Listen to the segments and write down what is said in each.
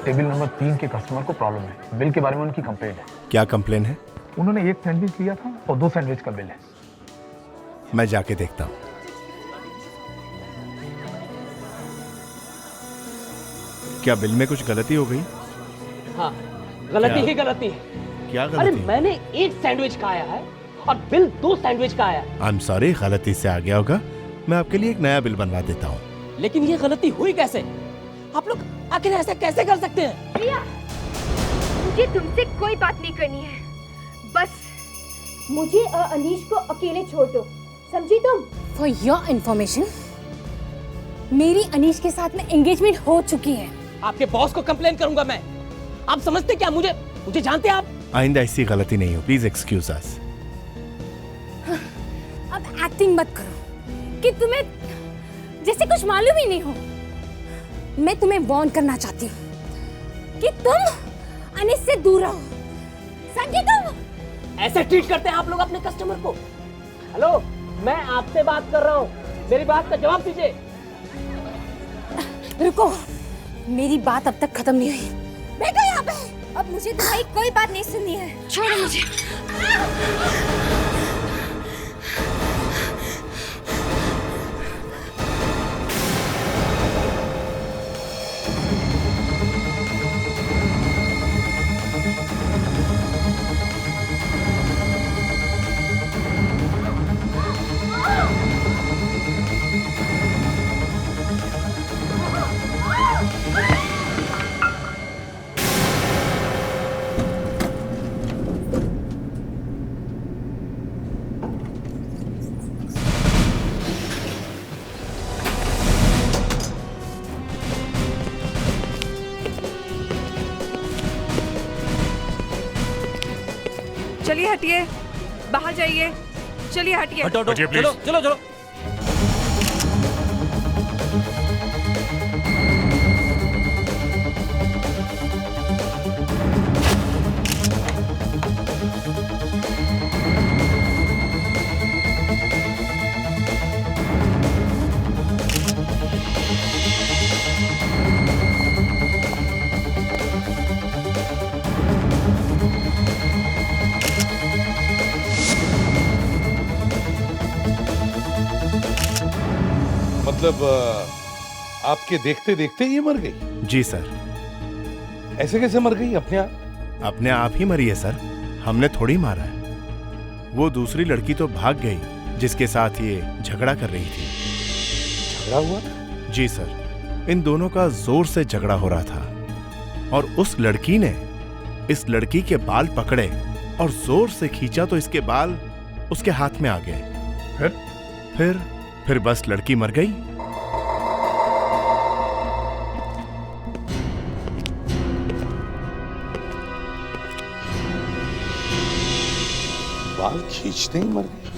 Table number 3 के customer को problem है। बिल के बारे में उनकी कंप्लेंट है। क्या कंप्लेन है? उन्होंने एक सैंडविच लिया था और 2 सैंडविच का बिल है। मैं जाके देखता हूँ। क्या बिल में कुछ गलती हो गई? हाँ, गलती क्या? ही गलती है। क्या अरे गलती? मैंने एक सैंडविच खाया है और बिल 2 सैंडविच का आया। आई एम सॉरी, गलती से आ गया होगा। मैं आपके लिए एक नया बिल बनवा देता हूँ। लेकिन ये गलती हुई कैसे? आप लोग आखिर ऐसे कैसे कर सकते हैं? रिया, मुझे तुमसे कोई बात नहीं करनी है। बस मुझे और अनीश को अकेले छोड़ दो, समझी तुम? फॉर योर इंफॉर्मेशन, मेरी अनीश के साथ में एंगेजमेंट हो चुकी है। आपके बॉस को कंप्लेन करूंगा मैं। आप समझते क्या मुझे जानते हैं आप? आइंदा ऐसी गलती नहीं हो, प्लीज एक्सक्यूज अस। अब एक्टिंग मत करो कि तुम्हें जैसे कुछ मालूम ही नहीं हो। मैं तुम्हें वार्न करना चाहती हूँ कि तुम अनीश से दूर रहो। समझे तुम? ऐसे ट्रीट करते हैं आप लोग अपने कस्टमर को? हेलो, मैं आपसे बात कर रहा हूँ, मेरी बात का जवाब दीजिए। रुको, मेरी बात अब तक खत्म नहीं हुई। बैठो यहाँ पे। अब मुझे तुम्हारी कोई बात नहीं सुननी है। छोड़ो मुझे। चलिए हटिए, बाहर जाइए। चलिए हटिए। हटो, हटो, चलो चलो चलो। मतलब आपके देखते देखते ये मर गई? जी सर। ऐसे कैसे मर गई अपने आप? अपने आप ही मरी है सर, हमने थोड़ी मारा है। वो दूसरी लड़की तो भाग गई जिसके साथ ये झगड़ा कर रही थी। झगड़ा हुआ? जी सर, इन दोनों का जोर से झगड़ा हो रहा था और उस लड़की ने इस लड़की के बाल पकड़े और जोर से खींचा तो इसके बाल उसके हाथ में आ गए। फिर बस लड़की मर गई। बाल खींचते ही मर गई?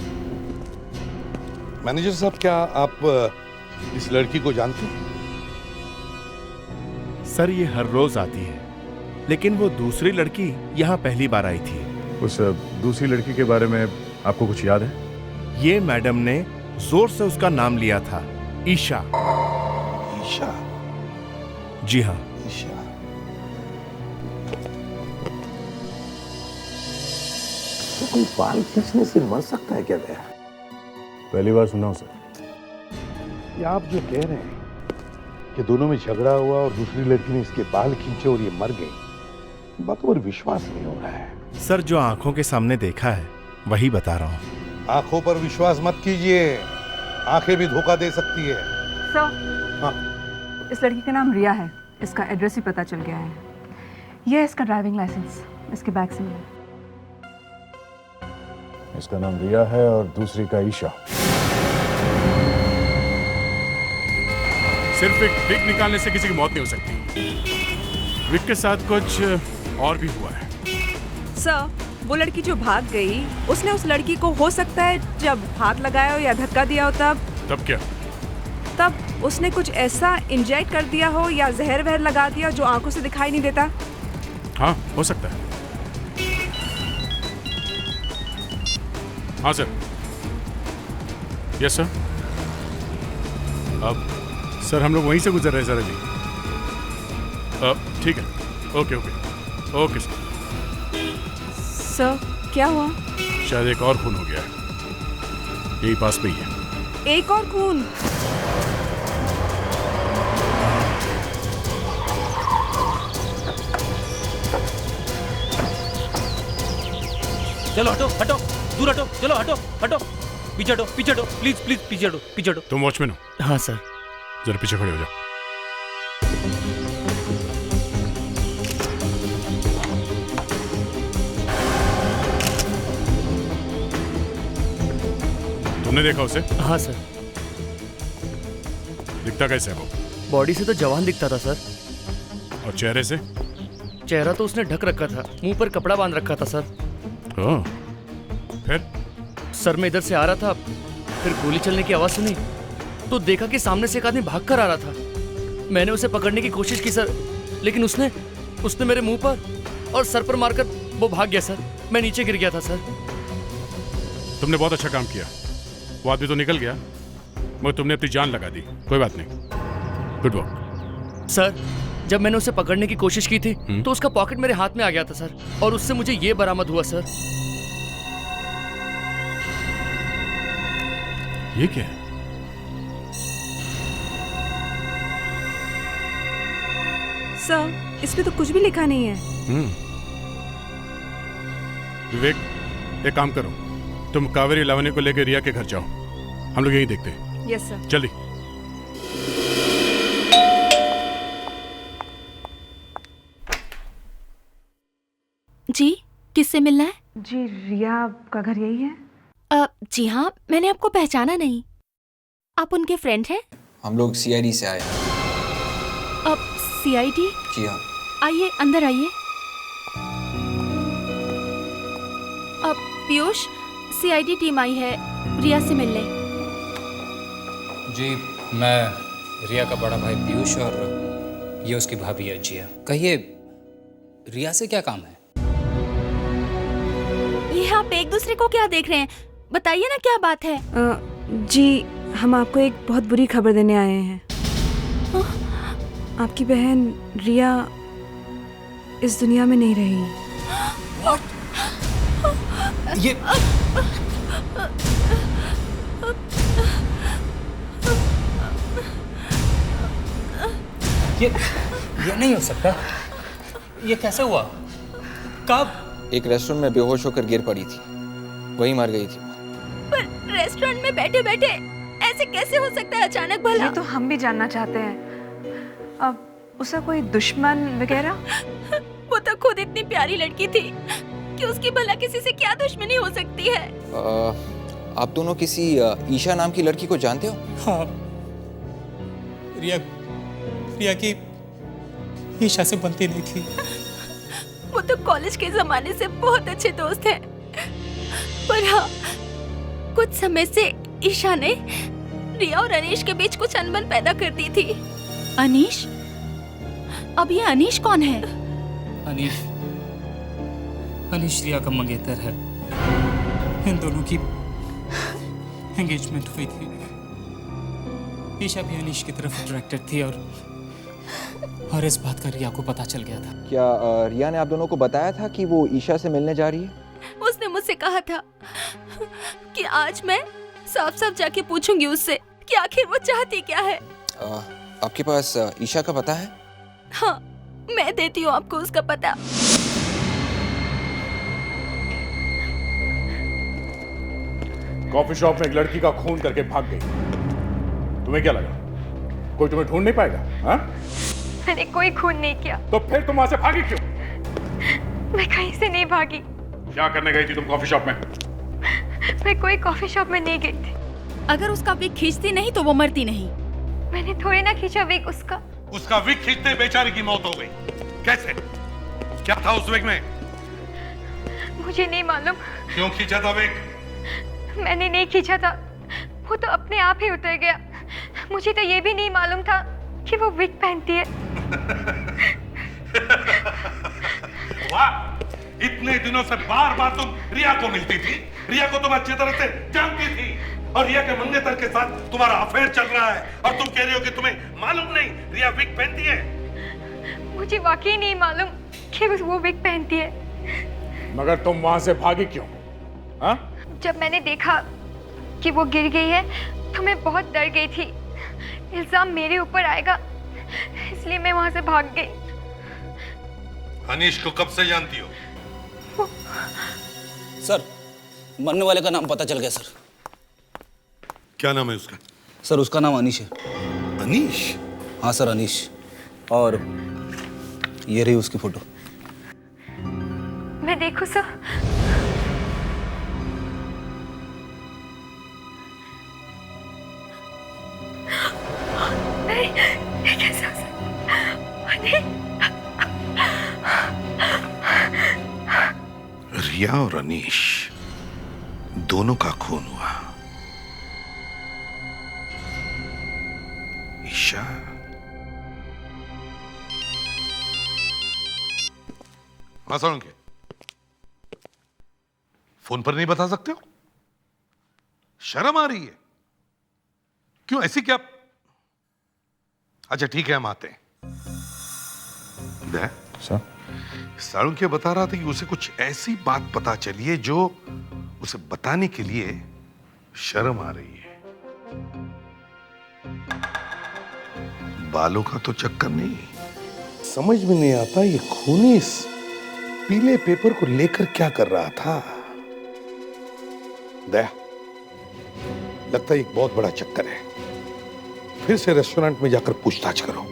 मैनेजर साहब, क्या आप इस लड़की को जानते हैं? सर, ये हर रोज आती है, लेकिन वो दूसरी लड़की यहाँ पहली बार आई थी। उस दूसरी लड़की के बारे में आपको कुछ याद है? ये मैडम ने जोर से उसका नाम लिया था, ईशा। ईशा? जी हाँ। ईशा? तो कोई बाल खींचने से मर सकता है क्या भैया? पहली बार सुना हूं सर। ये आप जो कह रहे हैं कि दोनों में झगड़ा हुआ और दूसरी लड़की ने इसके बाल खींचे और ये मर गई, बात पर विश्वास नहीं हो रहा है। सर, जो आंखों के सामने देखा है वही बता रहा हूँ। आंखों पर विश्वास मत कीजिए, आंखें भी धोखा दे सकती है। सर, हाँ। इस लड़की का नाम रिया है, इसका एड्रेस भी पता चल गया है। यह है इसका ड्राइविंग लाइसेंस, इसके बैग से मिला। इसका नाम रिया है और दूसरी का ईशा। सिर्फ एक विग निकालने से किसी की मौत नहीं हो सकती। विग के साथ कुछ और भी हुआ है। सर, वो लड़की जो भाग गई, उसने उस लड़की को हो सकता है जब हाथ लगाया हो या धक्का दिया हो तब क्या? तब उसने कुछ ऐसा इंजेक्ट कर दिया हो या जहर वहर लगा दिया जो आंखों से दिखाई नहीं देता। हाँ, हो सकता है। हाँ सर। Yes sir. अब सर, हम लोग वहीं से गुजर रहे हैं सर अभी। ठीक है, okay okay okay sir. Sir क्या हुआ? शायद एक और खून हो गया है, यही पास पे ही है। एक और खून? चलो हटो हटो, दूर हटो, चलो हटो हटो, पीछे हटो पीछे हटो, प्लीज प्लीज पीछे हटो पीछे हटो। तुम वॉचमैन हो? हाँ सर। जरा पीछे खड़े हो जाओ। तुमने देखा उसे? हाँ सर। दिखता कैसे है वो? बॉडी से तो जवान दिखता था सर। और चेहरे से? चेहरा तो उसने ढक रखा था, मुंह पर कपड़ा बांध रखा था सर। हाँ, फिर? सर मैं इधर से आ रहा था, फिर गोली चलने की आवाज सुनी तो देखा कि सामने से एक आदमी भाग कर आ रहा था। मैंने उसे पकड़ने की कोशिश की सर, लेकिन उसने मेरे मुंह पर और सर पर मारकर वो भाग गया सर। मैं नीचे गिर गया था सर। तुमने बहुत अच्छा काम किया। वो आदमी तो निकल गया, मगर तुमने अपनी जान लगा दी। कोई बात नहीं, गुड वर्क। सर जब मैंने उसे पकड़ने की कोशिश की थी तो उसका पॉकेट मेरे हाथ में आ गया था सर, और उससे मुझे ये बरामद हुआ सर। ये क्या है? सर इस पे तो कुछ भी लिखा नहीं है। विवेक, एक काम करो, तुम कावेरी लावण्य को लेकर रिया के घर जाओ, हम लोग यहीं देखते हैं। Yes sir. जल्दी। जी किससे मिलना है? जी रिया का घर यही है? जी हाँ, मैंने आपको पहचाना नहीं। आप उनके फ्रेंड हैं? हम लोग सीआईडी से आए हैं। अब सीआईडी? जी हाँ। आइए अंदर आइए। अब पीयूष, सीआईडी टीम आई है रिया से मिलने। जी मैं रिया का बड़ा भाई पीयूष और ये उसकी भाभी है जिया। कहिए रिया से क्या काम है? ये आप एक दूसरे को क्या देख रहे हैं? बताइए ना क्या बात है। जी हम आपको एक बहुत बुरी खबर देने आए हैं। आपकी बहन रिया इस दुनिया में नहीं रही। ये नहीं हो सकता। ये कैसे हुआ? कब? एक रेस्टोरेंट में बेहोश होकर गिर पड़ी थी, वहीं मर गई थी। पर रेस्टोरेंट में बैठे बैठे ऐसे कैसे हो सकता है अचानक भला? ये तो हम भी जानना चाहते हैं। अब उसका कोई दुश्मन वगैरह? वो तो खुद इतनी प्यारी लड़की थी कि उसकी भला किसी से क्या दुश्मनी हो सकती है? आप दोनों किसी ईशा नाम की लड़की को जानते हो? हाँ, रिया की ईशा से बनती नहीं थी। वो तो कॉलेज के जमाने से बहुत अच्छे दोस्त हैं। पर हाँ, कुछ समय से ईशा ने रिया और अनीश के बीच कुछ अनबन पैदा कर दी थी। अनीश? अब ये अनीश कौन है? अनीश रिया का मंगेतर है। इन दोनों की एंगेजमेंट हुई थी। ईशा भी अनीश की तरफ अट्रैक्टेड थी और इस बात का रिया को पता चल गया था। क्या रिया ने आप दोनों को बताया था कि वो ईशा से मिलने जा रही है? उसने मुझसे कहा था कि आज मैं साफ साफ जाके पूछूंगी उससे कि आखिर वो चाहती क्या है। आपके पास ईशा का पता है? हाँ, मैं देती हूँ आपको उसका पता। कॉफी शॉप में एक लड़की का खून करके भाग गई। तुम्हें क्या लगा कोई तुम्हें ढूंढ नहीं पाएगा? हाँ? मैंने कोई खून नहीं किया। तो फिर तुम वहां से भागी क्यों? मैं कहीं से नहीं भागी। क्या करने गई थी तुम कॉफी शॉप में? मैं कोई कॉफी शॉप में नहीं गई थी। अगर उसका विग खींचती नहीं तो वो मरती नहीं। मैंने थोड़ी ना खींचा विग उसका। उसका विग खींचते बेचारी की मौत हो गई। कैसे? क्या था उस विग में? मुझे नहीं मालूम। क्यों खींचा था विग? मैंने नहीं खींचा था, वो तो अपने आप ही उतर गया। मुझे तो ये भी नहीं मालूम था कि वो विग पहनती है। वाह! इतने दिनों से बार बार तुम रिया को मिलती थी, रिया को तुम अच्छी तरह से जानती थी, और रिया के मंगेतर के साथ तुम्हारा अफेयर चल रहा है, और तुम कह रही हो कि तुम्हें मालूम नहीं रिया विग पहनती है। मुझे वाकई नहीं मालूम कि वो विग पहनती है। मगर तुम वहां से भागी क्यों? हाँ? जब मैंने देखा कि वो गिर गई है तो मैं बहुत डर गई थी, इल्जाम मेरे ऊपर आएगा, इसलिए मैं वहां से भाग गई। अनीश को कब से जानती हो? सर, मरने वाले का नाम पता चल गया सर। क्या नाम है उसका? सर, उसका नाम अनीश है। अनीश? हाँ सर, अनीश। और ये रही उसकी फोटो। मैं देखूं सर? नहीं, ये कैसे हो सकता? नहीं। रिया और अनीश दोनों का खून हुआ। ईशा, हाँ सोलंकी, फोन पर नहीं बता सकते हो? शर्म आ रही है? क्यों, ऐसी क्या? अच्छा ठीक है, हम आते हैं। सर, सालुंके बता रहा था कि उसे कुछ ऐसी बात पता चली है जो उसे बताने के लिए शर्म आ रही है। बालों का तो चक्कर नहीं। समझ में नहीं आता ये खूनी इस पीले पेपर को लेकर क्या कर रहा था। दया, लगता है एक बहुत बड़ा चक्कर है। फिर से रेस्टोरेंट में जाकर पूछताछ करो।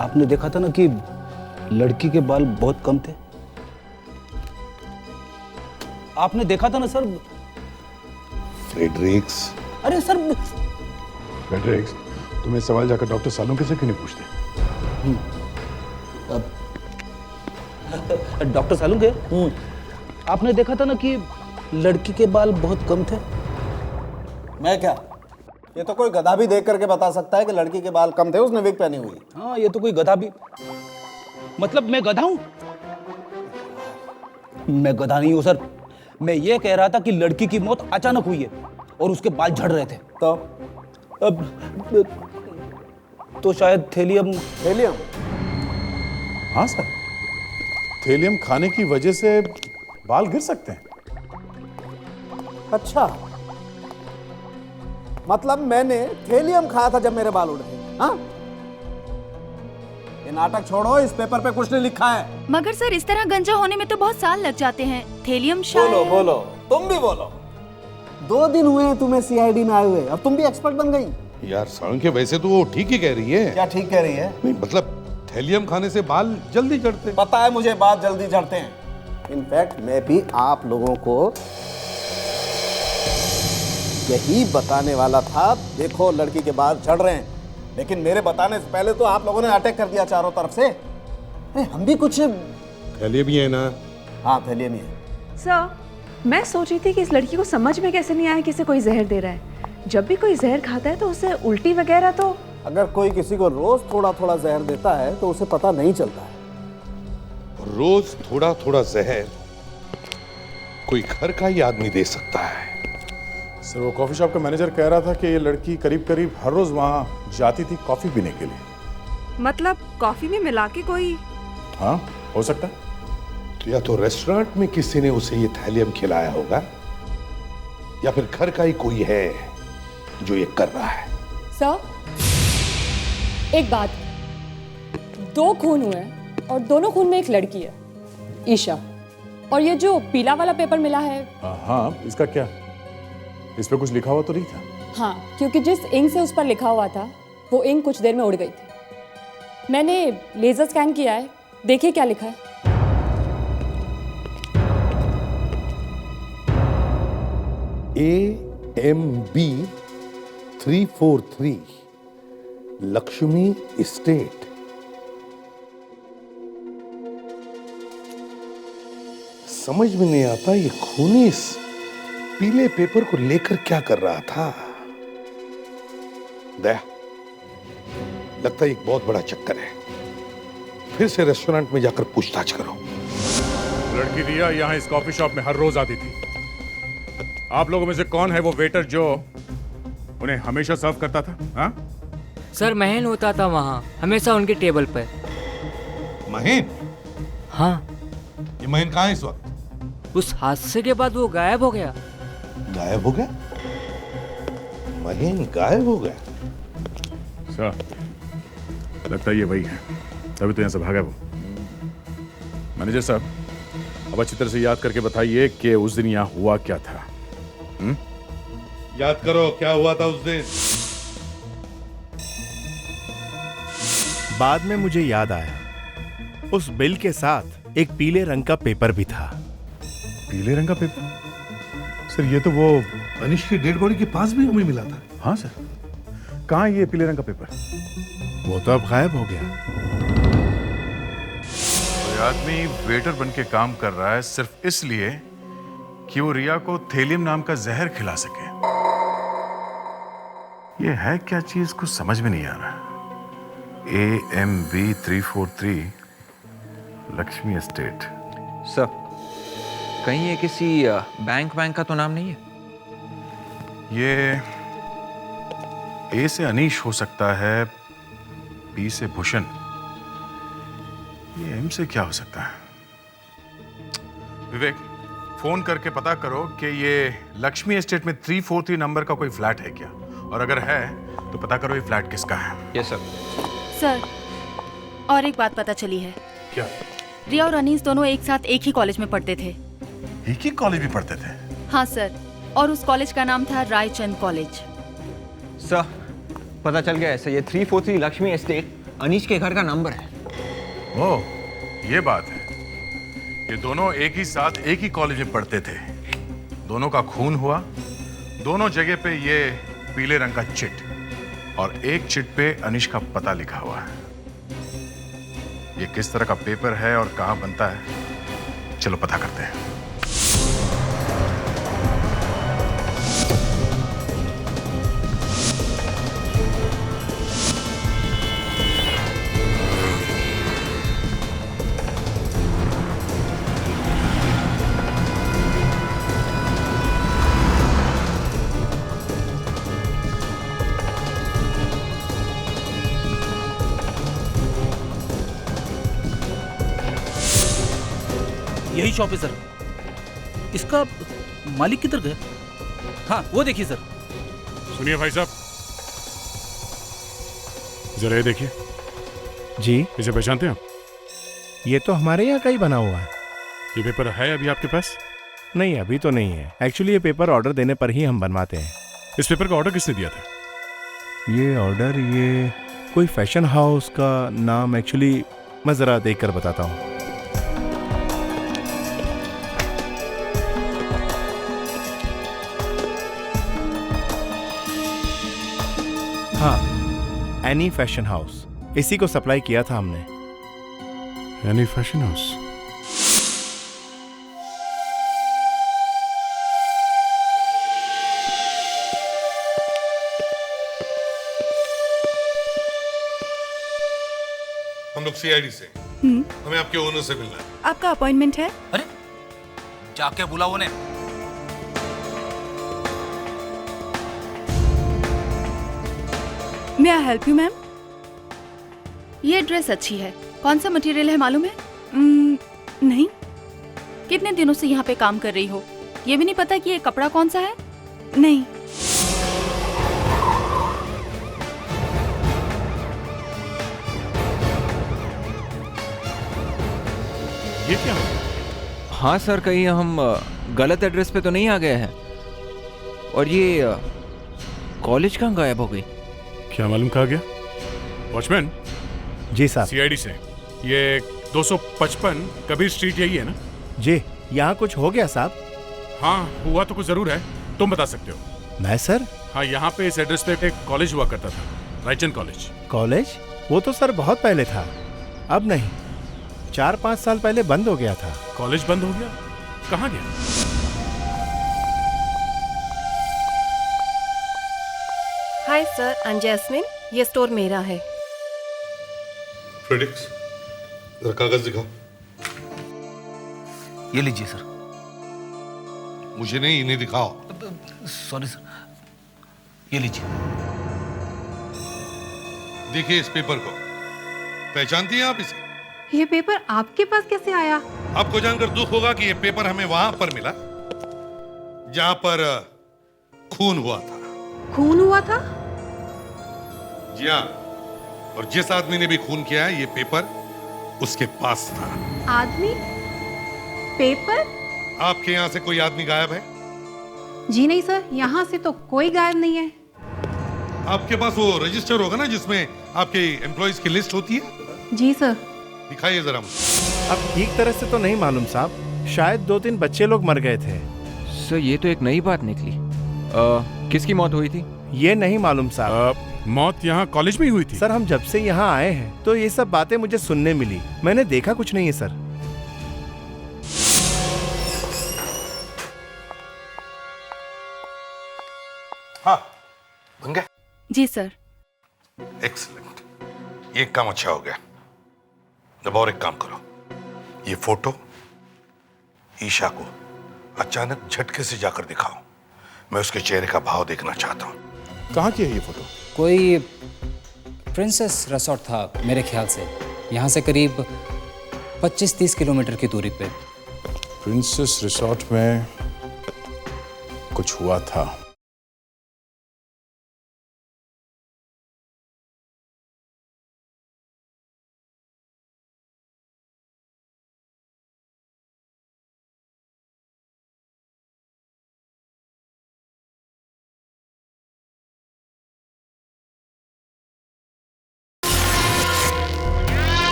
आपने देखा था ना कि लड़की के बाल बहुत कम थे। आपने देखा था ना सर। फ्रेडरिक्स, अरे सर, फ्रेडरिक्स, तुम्हें सवाल जाकर डॉक्टर सालुंके से क्यों नहीं पूछते? डॉक्टर सालुंके, आपने देखा था ना कि लड़की के बाल बहुत कम थे। मैं क्या, ये तो कोई गधा भी देख करके बता सकता है कि लड़की के बाल कम थे, उसने विग पहनी हुई। हाँ, ये तो कोई गधा भी, मतलब मैं गधा हूं? मैं गधा नहीं हूं सर। मैं ये कह रहा था कि लड़की की मौत अचानक हुई है और उसके बाल झड़ रहे थे। तो अब तो शायद थेलियम। थेलियम? हाँ सर, थेलियम खाने की वजह से बाल गिर सकते हैं। अच्छा, मतलब मैंने थेलियम खाया था जब मेरे बाल उड़ गए? हाँ, ये नाटक छोड़ो, इस पेपर पे कुछ नहीं लिखा है। मगर सर, इस तरह गंजा होने में तो बहुत साल लग जाते हैं। थेलियम शायद। बोलो बोलो, तुम भी बोलो। 2 दिन हुए हैं तुम्हें सीआईडी में आए हुए और तुम भी एक्सपर्ट बन गई। यार सालुंके, वैसे तो वो ठीक ही कह रही है। क्या ठीक कह रही है? नहीं मतलब थेलियम खाने से बाल जल्दी झड़ते। पता है मुझे, बाल जल्दी झड़ते हैं। इनफैक्ट मैं भी आप लोगों को यही बताने वाला था। देखो, लड़की के बाल झड़ रहे हैं, लेकिन मेरे बताने से पहले तो आप लोगों ने अटैक कर दिया चारों तरफ से। हम भी कुछ थैलियम ही है ना? हाँ, थैलियम ही है। सर, मैं सोच रही थी कि इस लड़की को समझ में कैसे नहीं आया कि इसे कोई जहर दे रहा है। जब भी कोई जहर खाता है तो उसे उल्टी वगैरह तो। अगर कोई किसी को रोज थोड़ा थोड़ा जहर देता है तो उसे पता नहीं चलता है। रोज थोड़ा थोड़ा जहर कोई घर का ही आदमी दे सकता है। सर, वो कॉफी शॉप का मैनेजर कह रहा था कि ये लड़की करीब करीब हर रोज वहां जाती थी कॉफी पीने के लिए। मतलब कॉफी में मिला के कोई? हाँ, हो सकता है। तो या तो रेस्टोरेंट में किसी ने उसे ये थैलियम खिलाया होगा, या फिर घर का ही कोई है जो ये कर रहा है। सर, एक बात, 2 खून हुए हैं और दोनों खून में एक लड़की है, ईशा। और ये जो पीला वाला पेपर मिला है, हाँ, इसका क्या? इस पे कुछ लिखा हुआ तो नहीं था? हाँ, क्योंकि जिस इंक से उस पर लिखा हुआ था वो इंक कुछ देर में उड़ गई थी। मैंने लेजर स्कैन किया है, देखिए क्या लिखा है। AMB 343 Lakshmi estate. समझ में नहीं आता ये खूनी इस पीले पेपर को लेकर क्या कर रहा था। दया, लगता है एक बहुत बड़ा चक्कर है। फिर से रेस्टोरेंट में जाकर पूछताछ करो। लड़की रिया यहाँ इस कॉफी शॉप में हर रोज आती थी। आप लोगों में से कौन है वो वेटर जो उन्हें हमेशा सर्व करता था? हाँ? सर महन होता था वहाँ, हमेशा उनके टेबल पर। महीन? हाँ। ये महीन कहाँ है इस वक्त? उस हादसे के बाद वो गायब हो गया। गायब हो गया? महीन गायब हो गया? सर, लगता है ये वही है, तभी तो यहाँ से भागा वो। मैनेजर साहब, अब अच्छी तरह से याद करके बताइए कि उस दिन यहाँ हुआ क्या था। याद करो क्या हुआ था उस दिन। बाद में मुझे याद आया, उस बिल के साथ एक पीले रंग का पेपर भी था। पीले रंग का पेपर? सर, ये तो वो अनिश की डेड बॉडी के पास भी हमें मिला था। हाँ सर, कहाँ है ये पीले रंग का पेपर? वो तो अब गायब हो गया। कोई आदमी वेटर बन के काम कर रहा है सिर्फ इसलिए कि वो रिया को थेलियम नाम का जहर खिला सके। ये है क्या चीज, कुछ समझ में नहीं आ रहा। AMB 343 Lakshmi estate. सर, कहीं ये किसी बैंक का तो नाम नहीं है? ये A से अनीश हो सकता है, B से भूषण, ये M से क्या हो सकता है? विवेक, फोन करके पता करो कि ये लक्ष्मी एस्टेट में 343 नंबर का कोई फ्लैट है क्या, और अगर है तो पता करो ये फ्लैट किसका है। Yes sir. सर, और एक बात पता चली है। क्या? रिया और अनीस दोनों एक साथ एक ही कॉलेज में पढ़ते थे। एक ही कॉलेज में पढ़ते थे? हाँ सर, और उस कॉलेज का नाम था रायचंद कॉलेज। सर, पता चल गया है, ये 343 लक्ष्मी एस्टेट अनीश के घर का नंबर है। ओह, ये बात है। ये दोनों एक ही साथ एक ही कॉलेज में पढ़ते थे, दोनों का खून हुआ, दोनों जगह पे ये पीले रंग का चिट, और एक चिट पे अनीश का पता लिखा हुआ है। ये किस तरह का पेपर है और कहाँ बनता है, चलो पता करते हैं। यही शॉप है सर। इसका मालिक किधर गया? हाँ, वो देखिए सर। सुनिए भाई साहब, जरा ये देखिए। जी? इसे पहचानते हैं आप? ये तो हमारे यहाँ का ही बना हुआ है। ये पेपर है अभी आपके पास? नहीं, अभी तो नहीं है। एक्चुअली ये पेपर ऑर्डर देने पर ही हम बनवाते हैं। इस पेपर का ऑर्डर किसने दिया था? ये ऑर्डर ये कोई फैशन हाउस का नाम, एक्चुअली मैं ज़रा देख कर बताता हूँ। हाँ, एनी फैशन हाउस, इसी को सप्लाई किया था हमने। Any fashion house? हम लोग CID से, हमें आपके ओनर से मिलना है। आपका अपॉइंटमेंट है? अरे जाके बुलाओ उन्हें। मे आई हेल्प यू मैम? ये ड्रेस अच्छी है। कौन सा मटेरियल है मालूम है? नहीं। कितने दिनों से यहाँ पे काम कर रही हो? ये भी नहीं पता कि ये कपड़ा कौन सा है? नहीं। ये क्या हो? हाँ सर, कहीं हम गलत एड्रेस पे तो नहीं आ गए हैं? और ये कॉलेज कहाँ गायब हो गई? क्या मालूम कहाँ गया? वॉचमैन जी साहब। सीआईडी से ये 255 कबीर स्ट्रीट यही है ना? जी, यहाँ कुछ हो गया साहब? हाँ, हुआ तो कुछ जरूर है, तुम बता सकते हो। मैं सर? हाँ, यहाँ पे इस एड्रेस पे एक कॉलेज हुआ करता था, रायचंद कॉलेज। कॉलेज? वो तो सर बहुत पहले था, अब नहीं। 4-5 साल पहले बंद हो गया था। कॉलेज बंद हो गया? कहाँ गया? Hi sir, I am Jasmine. ये स्टोर मेरा है। फ्रेडिक्स, जरा कागज दिखाओ। ये लीजिए सर। मुझे नहीं, इन्हें दिखाओ। सॉरी सर, ये लीजिए। देखिए इस पेपर को, पहचानती हैं आप इसे? ये पेपर आपके पास कैसे आया? आपको जानकर दुख होगा कि ये पेपर हमें वहां पर मिला जहां पर खून हुआ था। खून हुआ था? जी हाँ, और जिस आदमी ने भी खून किया है, ये पेपर उसके पास था। आदमी? पेपर? आपके यहाँ से कोई आदमी गायब है? जी नहीं सर, यहाँ से तो कोई गायब नहीं है। आपके पास वो रजिस्टर होगा ना जिसमें आपके एम्प्लॉइज की लिस्ट होती है? जी सर। दिखाइए जरा मुझे। अब ठीक तरह से तो नहीं मालूम साहब, शायद 2-3 बच्चे लोग मर गए थे। सर ये तो एक नई बात निकली। किसकी मौत हुई थी? ये नहीं मालूम साहब। मौत यहाँ कॉलेज में ही हुई थी? सर हम जब से यहाँ आए हैं तो ये सब बातें मुझे सुनने मिली, मैंने देखा कुछ नहीं है सर। हाँ, बन गया? जी सर। एक्सीलेंट, ये काम अच्छा हो गया। अब और एक काम करो, ये फोटो ईशा को अचानक झटके से जाकर दिखाओ। मैं उसके चेहरे का भाव देखना चाहता हूँ। कहाँ की है ये फोटो? कोई प्रिंसेस रिसोर्ट था मेरे ख्याल से, यहाँ से करीब 25-30 किलोमीटर की दूरी पे। प्रिंसेस रिसोर्ट में कुछ हुआ था।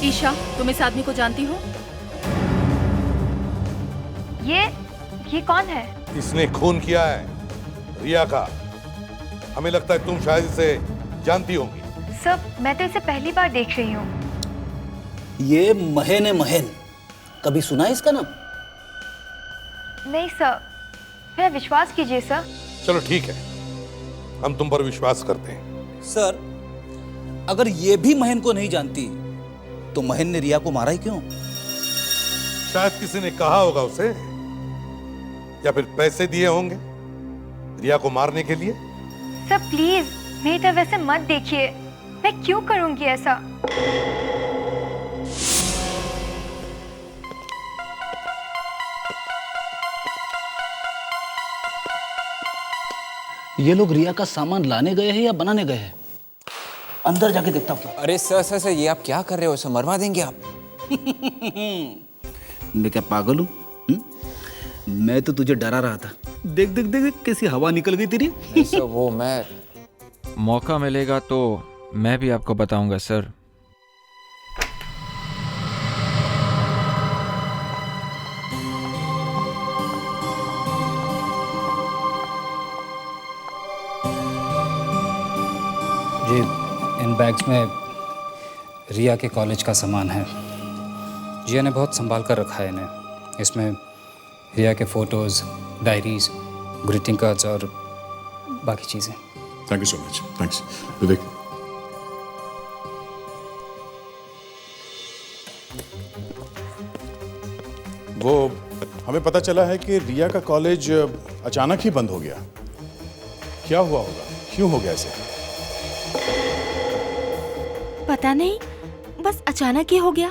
ईशा, तुम इस आदमी को जानती हो? ये कौन है? इसने खून किया है रिया का। हमें लगता है तुम शायद इसे जानती होंगी। सर, मैं तो इसे पहली बार देख रही हूँ। ये महन है, महन। कभी सुना है इसका नाम? नहीं सर, मेरा विश्वास कीजिए सर। चलो ठीक है, हम तुम पर विश्वास करते हैं। सर, अगर ये भी महन को नहीं जानती तो महन ने रिया को मारा ही क्यों? शायद किसी ने कहा होगा उसे, या फिर पैसे दिए होंगे रिया को मारने के लिए। सर प्लीज मेरी तरफ ऐसे मत देखिए, मैं क्यों करूंगी ऐसा? ये लोग रिया का सामान लाने गए हैं या बनाने गए हैं? अंदर जाके देखता हूँ। अरे सर, ये आप क्या कर रहे हो? इसे मरवा देंगे आप। मैं क्या पागल हूँ? मैं तो तुझे डरा रहा था। देख देख देख कैसी हवा निकल गई तेरी। सर वो मैं मौका मिलेगा तो मैं भी आपको बताऊंगा सर। जी, इन बैग्स में रिया के कॉलेज का सामान है। जिया ने बहुत संभाल कर रखा है इन्हें। इसमें रिया के फोटोज़, डायरीज, ग्रीटिंग कार्ड्स और बाकी चीज़ें। Thank you so much. Thanks. Vivek, वो हमें पता चला है कि रिया का कॉलेज अचानक ही बंद हो गया। क्या हुआ होगा? क्यों हो गया ऐसे? पता नहीं, बस अचानक ही हो गया।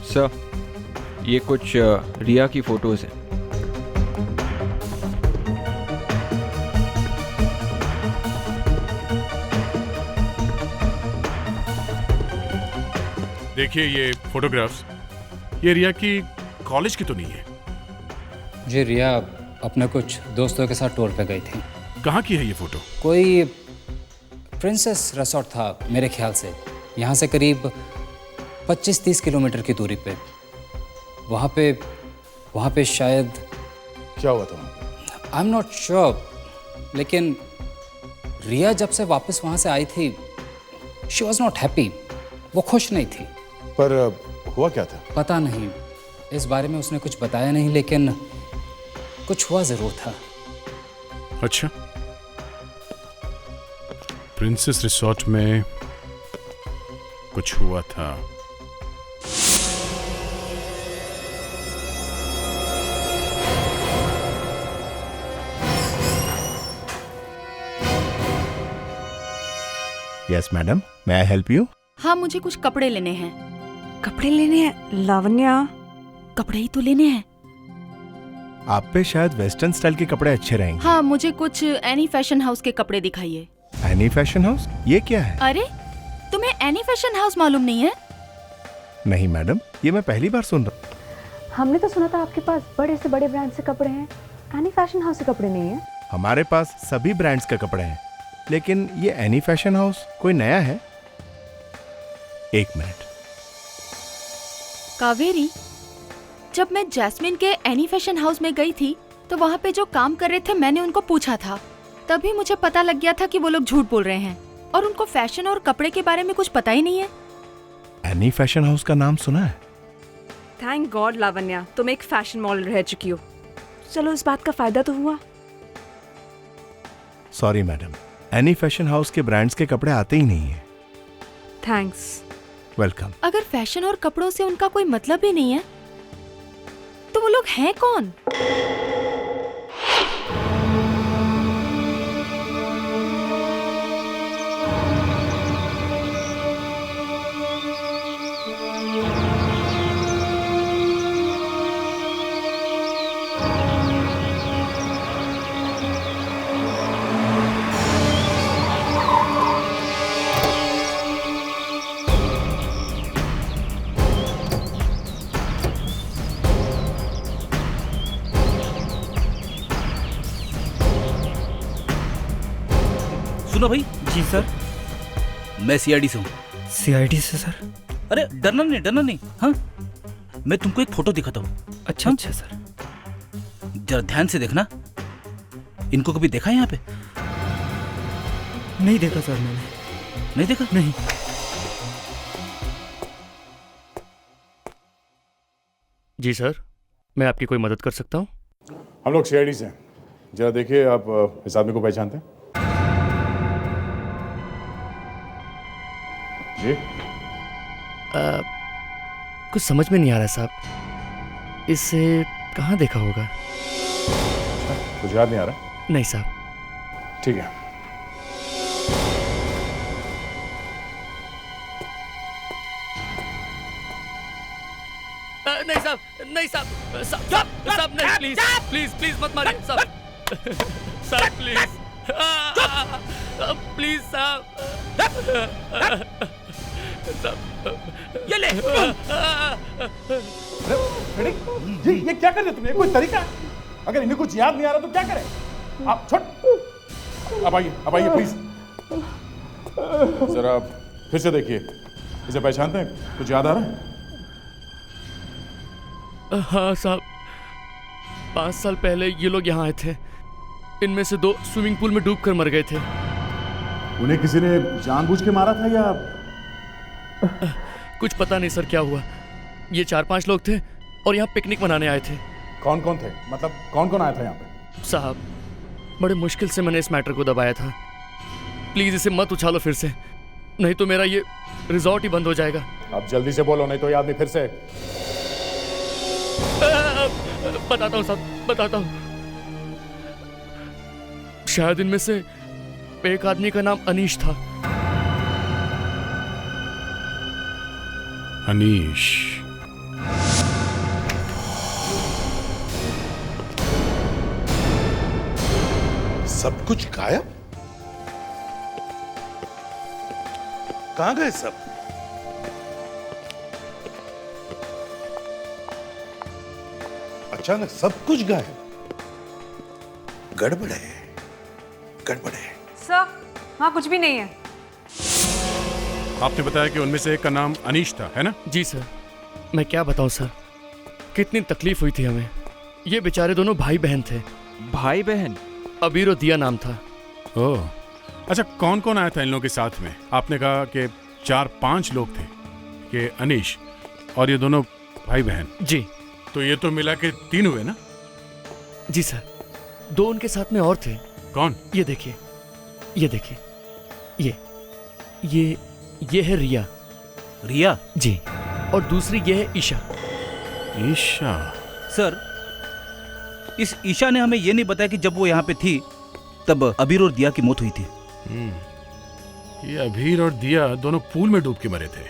सर, ये कुछ रिया की फोटोज हैं। देखिए ये फोटोग्राफ्स, ये रिया की कॉलेज की तो नहीं है। जी, रिया अपने कुछ दोस्तों के साथ टूर पे गई थी। कहाँ की है ये फोटो? कोई प्रिंसेस रिसोर्ट था मेरे ख्याल से, यहाँ से करीब 25-30 किलोमीटर की दूरी पे। वहाँ पे शायद क्या हुआ था? आई एम नॉट श्योर, लेकिन रिया जब से वापस वहाँ से आई थी, शी वॉज नॉट हैप्पी। वो खुश नहीं थी। पर हुआ क्या था? पता नहीं, इस बारे में उसने कुछ बताया नहीं, लेकिन कुछ हुआ जरूर था। अच्छा, प्रिंसेस रिसोर्ट में कुछ हुआ था। Yes madam, may I help you? हाँ, मुझे कुछ कपड़े लेने हैं। कपड़े लेने हैं लावण्या? कपड़े ही तो लेने हैं। आप पे शायद वेस्टर्न स्टाइल के कपड़े अच्छे रहेंगे। हाँ, मुझे कुछ एनी फैशन हाउस के कपड़े दिखाइए। Any fashion house? ये क्या है? अरे, तुम्हें एनी फैशन हाउस मालूम नहीं है? नहीं मैडम, ये मैं पहली बार सुन रहा हूँ। हमने तो सुना था आपके पास बड़े से बड़े ब्रांड से कपड़े हैं, एनी फैशन हाउस से कपड़े नहीं है। हमारे पास सभी ब्रांड्स के कपड़े हैं, लेकिन ये एनी फैशन हाउस कोई नया है। एक मिनट। कावेरी, जब मैं जैस्मिन के एनी फैशन हाउस में गई थी तो वहाँ पे जो काम कर रहे थे मैंने उनको पूछा था, तभी मुझे पता लग गया था कि वो लोग झूठ बोल रहे हैं और उनको फैशन और कपड़े के बारे में कुछ पता ही नहीं है। एनी फैशन हाउस का नाम सुना है? थैंक गॉड लावण्या, तुम एक फैशन मॉडल रह चुकी हो। चलो, इस बात का फायदा तो हुआ। Sorry madam, any fashion house के ब्रांड्स के कपड़े आते ही नहीं है। थैंक्स। वेलकम। अगर फैशन और कपड़ों से उनका कोई मतलब ही नहीं है तो वो लोग हैं कौन? सुनो भाई। जी सर। मैं सीआईडी से हूँ। सीआईडी से सर? अरे डरना नहीं। हाँ, मैं तुमको एक फोटो दिखाता हूँ। अच्छा अच्छा सर। जरा ध्यान से देखना। इनको कभी देखा है यहाँ पे? नहीं देखा सर मैंने। नहीं देखा? नहीं। जी सर, मैं आपकी कोई मदद कर सकता हूँ? हम लोग सीआईडी से हैं। जरा देखिए, आप इस आदमी को पहचानते हैं? जी? कुछ समझ में नहीं आ रहा साहब। इसे कहाँ देखा होगा? कुछ याद नहीं आ रहा? नहीं साहब। ठीक है। नहीं साहब, नहीं साहब, साहब नहीं, प्लीज प्लीज प्लीज मत मारिए साहब। साहब प्लीज, प्लीज साहब। ये ले। जी, ये क्या कर रहे तुमने? कोई तरीका है? अगर इन्हें कुछ याद नहीं आ रहा तो क्या करें? आप छोड़। अब आइए प्लीज। जरा फिर से देखिए, इसे पहचानते हैं? कुछ याद आ रहा है? हाँ साहब, 5 साल पहले ये लोग यहाँ आए थे। इनमें से 2 स्विमिंग पूल में डूबकर मर गए थे। उन्हें किसी ने जानबूझ के मारा था या? कुछ पता नहीं सर क्या हुआ। ये 4-5 लोग थे और यहाँ पिकनिक मनाने आए थे। कौन कौन थे? मतलब कौन कौन आया था यहाँ पे? साहब, बड़े मुश्किल से मैंने इस मैटर को दबाया था। प्लीज इसे मत उछालो फिर से, नहीं तो मेरा ये रिजॉर्ट ही बंद हो जाएगा। अब जल्दी से बोलो, नहीं तो ये आदमी फिर से। बताता हूँ साहब, बताता हूँ। शायद इनमें से एक आदमी का नाम अनीश था। अनीश। सब कुछ गायब? कहां गए सब? अचानक सब कुछ गायब। गड़बड़ है, गड़बड़ है। सर, वहाँ कुछ भी नहीं है। आपने बताया कि उनमें से एक का नाम अनीश था, है ना? जी सर। मैं क्या बताऊं सर, कितनी तकलीफ हुई थी हमें। ये बेचारे दोनों भाई बहन थे। भाई बहन? अबीर और दिया नाम था। ओह, अच्छा, कौन कौन आया था इन लोगों के साथ में? आपने कहा कि 4-5 लोग थे, कि अनीश और ये दोनों भाई बहन। जी। तो ये तो मिला के 3 हुए ना? जी सर, 2 उनके साथ में और थे। कौन? ये देखिए, ये देखिए, ये है रिया। रिया? जी। और दूसरी ये है ईशा। ईशा? सर, इस ईशा ने हमें ये नहीं बताया कि जब वो यहाँ पे थी तब अबीर और दिया की मौत हुई थी। ये अबीर और दिया दोनों पूल में डूब के मरे थे।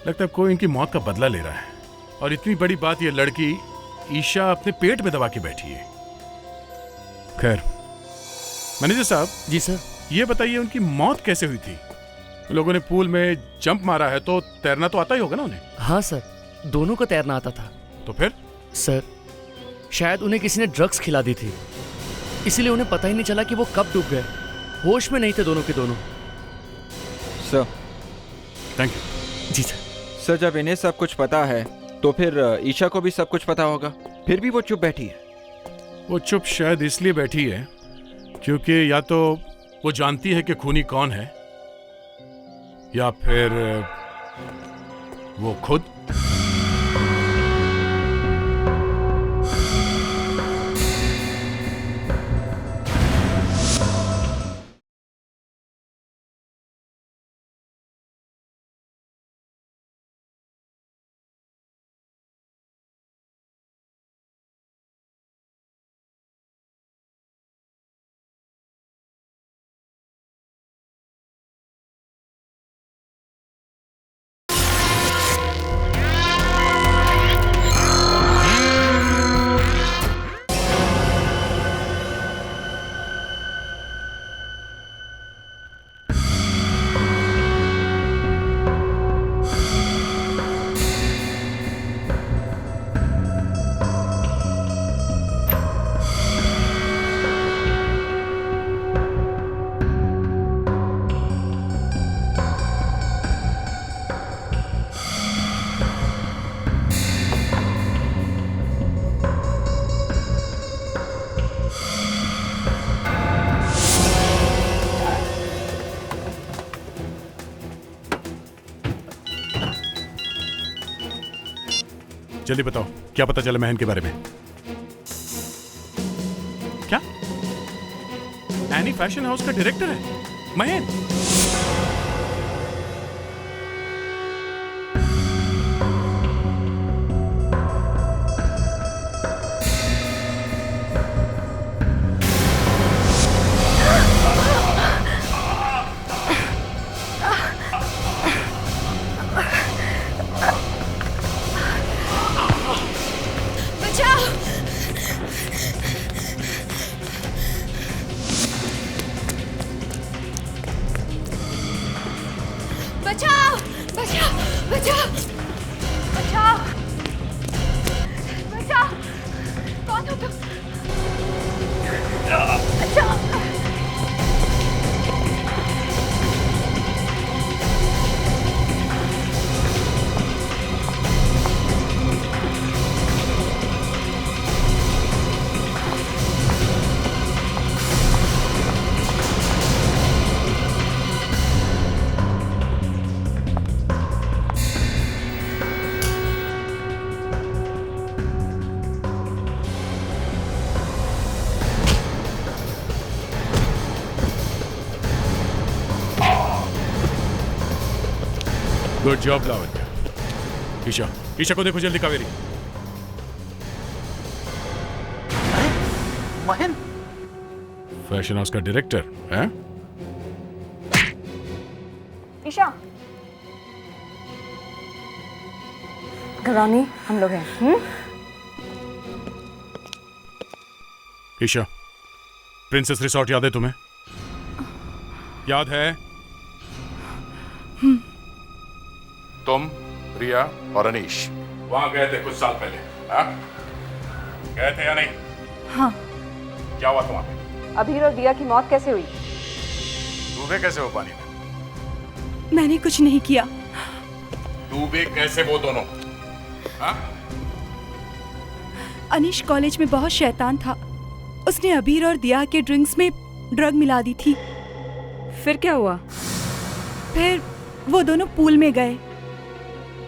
लगता है कोई इनकी मौत का बदला ले रहा है। और इतनी बड़ी बात, ये लड़की ईशा अपने पेट में दबा के बैठी है। खैर, मैनेजर साहब। जी सर। ये बताइए उनकी मौत कैसे हुई थी? लोगों ने पूल में जंप मारा है तो तैरना तो आता ही होगा ना उन्हें? हाँ सर, दोनों को तैरना आता था। तो फिर? सर, शायद उन्हें किसी ने ड्रग्स खिला दी थी, इसीलिए उन्हें पता ही नहीं चला कि वो कब डूब गए। होश में नहीं थे दोनों के दोनों। सर। Thank you. जी सर। सर, जब इन्हें सब कुछ पता है तो फिर ईशा को भी सब कुछ पता होगा, फिर भी वो चुप बैठी है। वो चुप शायद इसलिए बैठी है क्योंकि या तो वो जानती है कि खूनी कौन है, या फिर वो खुद। जल्दी बताओ, क्या पता चला महन के बारे में? क्या? एनी फैशन हाउस का डायरेक्टर है महन? बचाओ! बचाओ! बचाओ! बचाओ! बचाओ! कौन हो तुम? बचाओ! Good job Lavanya. ईशा, ईशा को देखो जल्दी। कावेरी। महन? फैशन हाउस का डायरेक्टर है? ईशा। गौरानी हम लोग हैं। ईशा, प्रिंसेस रिसोर्ट याद है तुम्हें? याद है? तुम, रिया और अनीश वहां गए थे कुछ साल पहले, हाँ? गए थे या नहीं? हाँ। क्या हुआ वहां पे? अभीर और दिया की मौत कैसे हुई? डूबे कैसे हो पानी में? मैंने कुछ नहीं किया। डूबे कैसे वो दोनों? हाँ? अनीश कॉलेज में बहुत शैतान था। उसने अबीर और दिया के ड्रिंक्स में ड्रग मिला दी थी। फिर क्या हुआ? फिर वो दोनों पूल में गए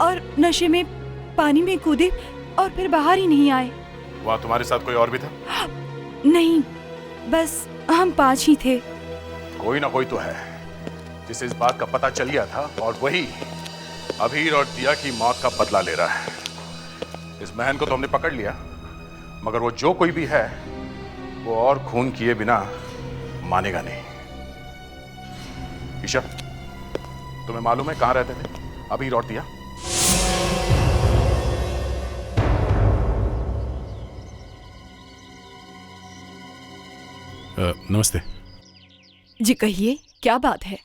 और नशे में पानी में कूदे और फिर बाहर ही नहीं आए। वहां तुम्हारे साथ कोई और भी था? नहीं, बस हम 5 ही थे। कोई ना कोई तो है जिसे इस बात का पता चल गया था और वही अभीर और दिया की मौत का बदला ले रहा है। इस बहन को तो हमने पकड़ लिया, मगर वो जो कोई भी है वो और खून किए बिना मानेगा नहीं। ईशा, तुम्हें मालूम है कहां रहते थे अभीर और दिया? नमस्ते जी, कहिए क्या बात है?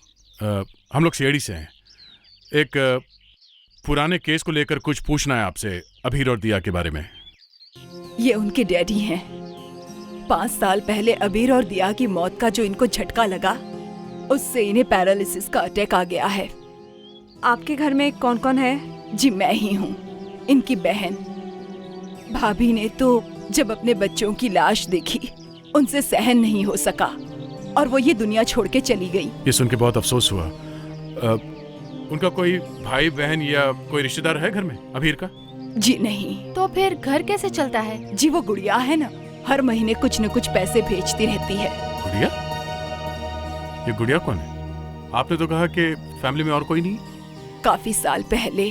हम लोग सीआईडी से हैं। एक पुराने केस को लेकर कुछ पूछना है आपसे, अभीर और दिया के बारे में। ये उनके डैडी हैं। 5 साल पहले अबीर और दिया की मौत का जो इनको झटका लगा, उससे इन्हें पैरालिसिस का अटैक आ गया है। आपके घर में कौन कौन है? जी, मैं ही हूँ, इनकी बहन। भाभी ने तो जब अपने बच्चों की लाश देखी, उनसे सहन नहीं हो सका और वो ये दुनिया छोड़ के चली गई। ये सुन के बहुत अफसोस हुआ। उनका कोई भाई बहन या कोई रिश्तेदार है घर में अबीर का? जी नहीं। तो फिर घर कैसे चलता है? जी, वो गुड़िया है ना, हर महीने कुछ न कुछ पैसे भेजती रहती है। गुड़िया? ये गुड़िया कौन है? आपने तो कहा कि फैमिली में और कोई नहीं। काफी साल पहले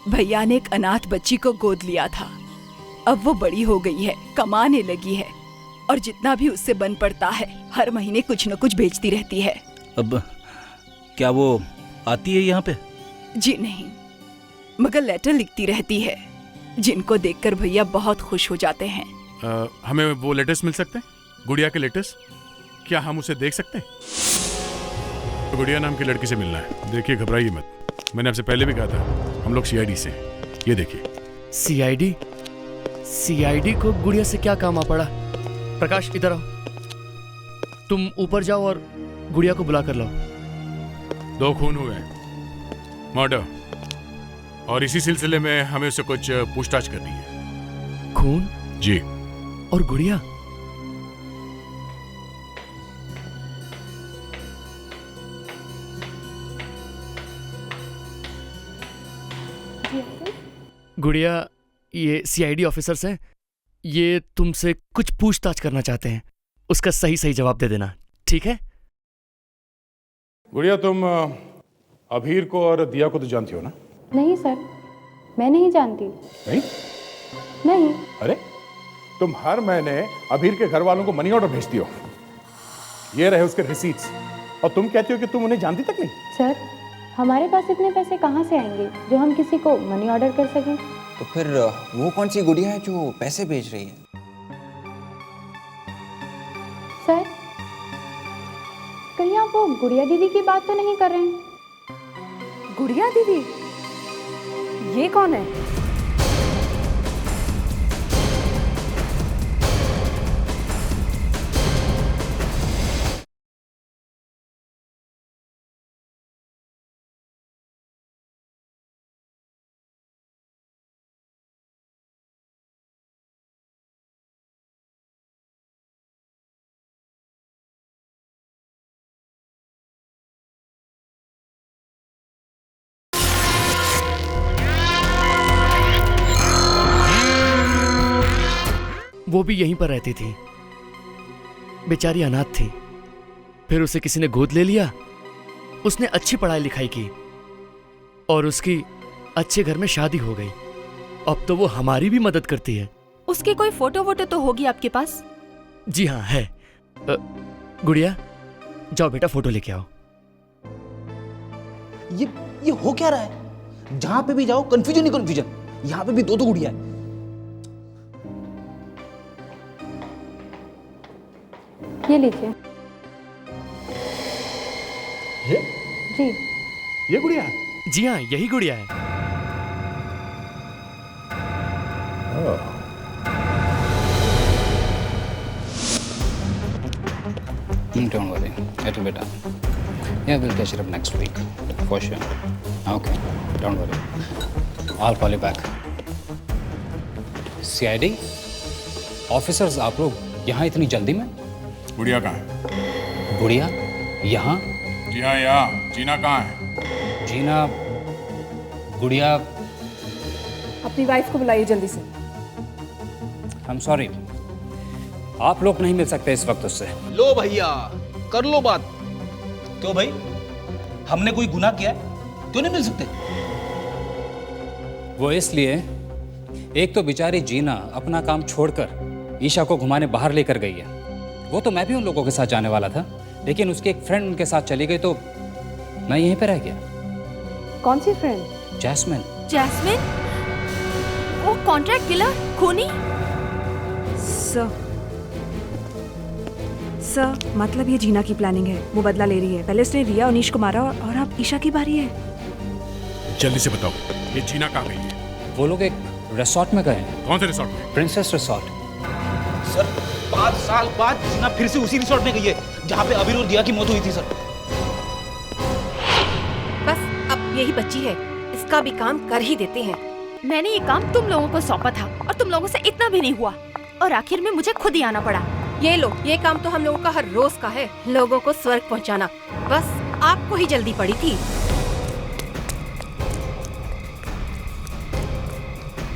भैया ने एक अनाथ बच्ची को गोद लिया था। अब वो बड़ी हो गई है, कमाने लगी है और जितना भी उससे बन पड़ता है हर महीने कुछ न कुछ भेजती रहती है। अब क्या वो आती है यहाँ पे? जी नहीं, मगर लेटर लिखती रहती है जिनको देखकर भैया बहुत खुश हो जाते हैं। हमें वो लेटर्स मिल सकते हैं? गुड़िया के लेटर्स? क्या हम उसे देख सकते हैं? तो गुड़िया नाम की लड़की से मिलना है। देखिए, घबराइए मत, मैंने आपसे पहले भी कहा था हम लोग सीआईडी से हैं। ये देखिए। सीआईडी? सीआईडी को गुड़िया से क्या काम आ पड़ा? प्रकाश, इधर आओ। तुम ऊपर जाओ और गुड़िया को बुला कर लाओ। 2 खून हुए, मर्डर, और इसी सिलसिले में हमें उससे कुछ पूछताछ करनी है। खून? जी। और गुड़िया? गुड़िया, ये सीआईडी ऑफिसर्स हैं। ये तुमसे कुछ पूछताछ करना चाहते हैं, उसका सही सही जवाब दे देना, ठीक है? गुड़िया, तुम अभीर को और दिया को तो जानती हो ना? नहीं सर, मैं नहीं जानती। नहीं? नहीं। अरे, तुम हर महीने अभीर के घर वालों को मनी ऑर्डर भेजती हो। ये रहे उसके रिसीट्स, और तुम कहती हो कि तुम उन्हें जानती तक नहीं। सर, हमारे पास इतने पैसे कहाँ से आएंगे जो हम किसी को मनी ऑर्डर कर सकें? तो फिर वो कौन सी गुड़िया है जो पैसे भेज रही है? सर, कहीं आप वो गुड़िया दीदी की बात तो नहीं कर रहे हैं? गुड़िया दीदी? ये कौन है? वो भी यहीं पर रहती थी, बेचारी अनाथ थी। फिर उसे किसी ने गोद ले लिया, उसने अच्छी पढ़ाई लिखाई की और उसकी अच्छे घर में शादी हो गई। अब तो वो हमारी भी मदद करती है। उसकी कोई फोटो वोटो तो होगी आपके पास? जी हाँ, है। गुड़िया, जाओ बेटा, फोटो लेके आओ। ये हो क्या रहा है? जहां पे भी जाओ कंफ्यूजन ही कंफ्यूजन। यहाँ पे भी दो गुड़िया है। ये लीजिए। ये जी। ये गुड़िया? जी हाँ, यही गुड़िया है। Don't worry, it'll be done. Yeah, we'll catch it up next week, for sure. Okay, don't worry. I'll call you back. CID? Officers, आप लोग यहाँ इतनी जल्दी में? गुड़िया कहाँ है? गुड़िया? यहाँ? जी हाँ, यहाँ। जीना कहाँ है? जीना, गुड़िया। अपनी वाइफ को बुलाइए जल्दी से। I'm sorry. आप लोग नहीं मिल सकते इस वक्त उससे। लो भैया, कर लो बात। तो भाई, हमने कोई गुनाह किया है तो नहीं मिल सकते? वो इसलिए, एक तो बेचारी जीना अपना काम छोड़कर ईशा को घुमाने बाहर लेकर गई है। वो तो मैं भी उन लोगों के साथ जाने वाला था, लेकिन उसकी एक फ्रेंड उनके साथ चली गई तो मैं यहीं पे रह गया। कौन सी फ्रेंड? जैस्मिन। जैस्मिन? वो कॉन्ट्रैक्ट किलर, खूनी? सर, मतलब ये जीना की प्लानिंग है। वो बदला ले रही है। पहले उसने रिया अनीश को मारा और अब ईशा की बारी है। जल्दी से बताओ, ये जीना कहाँ गई है? वो लोग एक रिसोर्ट में गए हैं। कौन से रिसोर्ट में? Princess resort. सर, 5 साल बाद जीना फिर से उसी रिसोर्ट में गई है जहाँ पे अबीर और दिया की मौत हुई थी सर। बस अब यही बच्ची है, इसका भी काम कर ही देते हैं। मैंने ये काम तुम लोगों को सौंपा था और तुम लोगों से इतना भी नहीं हुआ और आखिर में मुझे खुद ही आना पड़ा। ये लो, ये काम तो हम लोगों का हर रोज का है, लोगों को स्वर्ग पहुंचाना। बस आपको ही जल्दी पड़ी थी।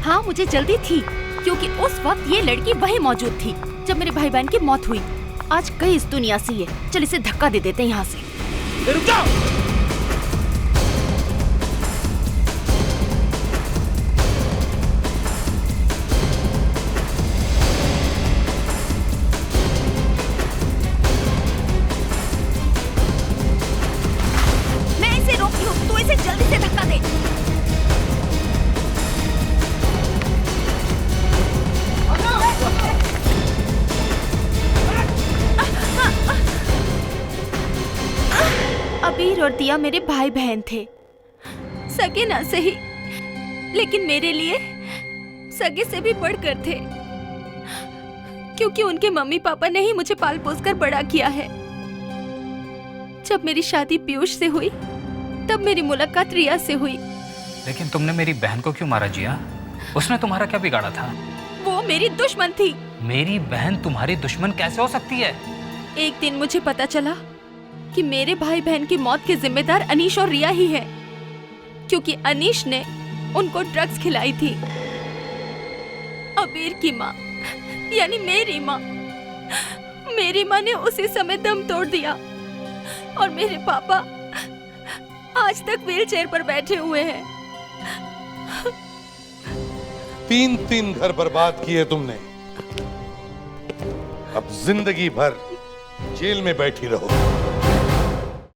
हाँ, मुझे जल्दी थी क्योंकि उस वक्त ये लड़की वहीं मौजूद थी जब मेरे भाई बहन की मौत हुई। आज कई इस दुनिया से है। चल इसे धक्का दे देते हैं यहाँ से। रुक जाओ। अबीर और दिया मेरे भाई बहन थे, सगे ना सही, लेकिन मेरे लिए सगे से भी बढ़कर थे, क्योंकि उनके मम्मी पापा ने ही मुझे पाल पोस कर बड़ा किया है। जब मेरी शादी पीयूष से हुई, तब मेरी मुलाकात रिया से हुई। लेकिन तुमने मेरी बहन को क्यों मारा जिया? उसने तुम्हारा क्या बिगाड़ा था? वो मेरी दुश्मन थी। मेरी बहन तुम्हारी दुश्मन कैसे हो सकती है? एक दिन मुझे पता चला कि मेरे भाई बहन की मौत के जिम्मेदार अनीश और रिया ही है, क्योंकि अनीश ने उनको ड्रग्स खिलाई थी। अबीर की माँ यानी मेरी माँ ने उसी समय दम तोड़ दिया और मेरे पापा आज तक व्हीलचेयर पर बैठे हुए हैं। 3 घर बर्बाद किए तुमने, अब जिंदगी भर जेल में बैठी रहो।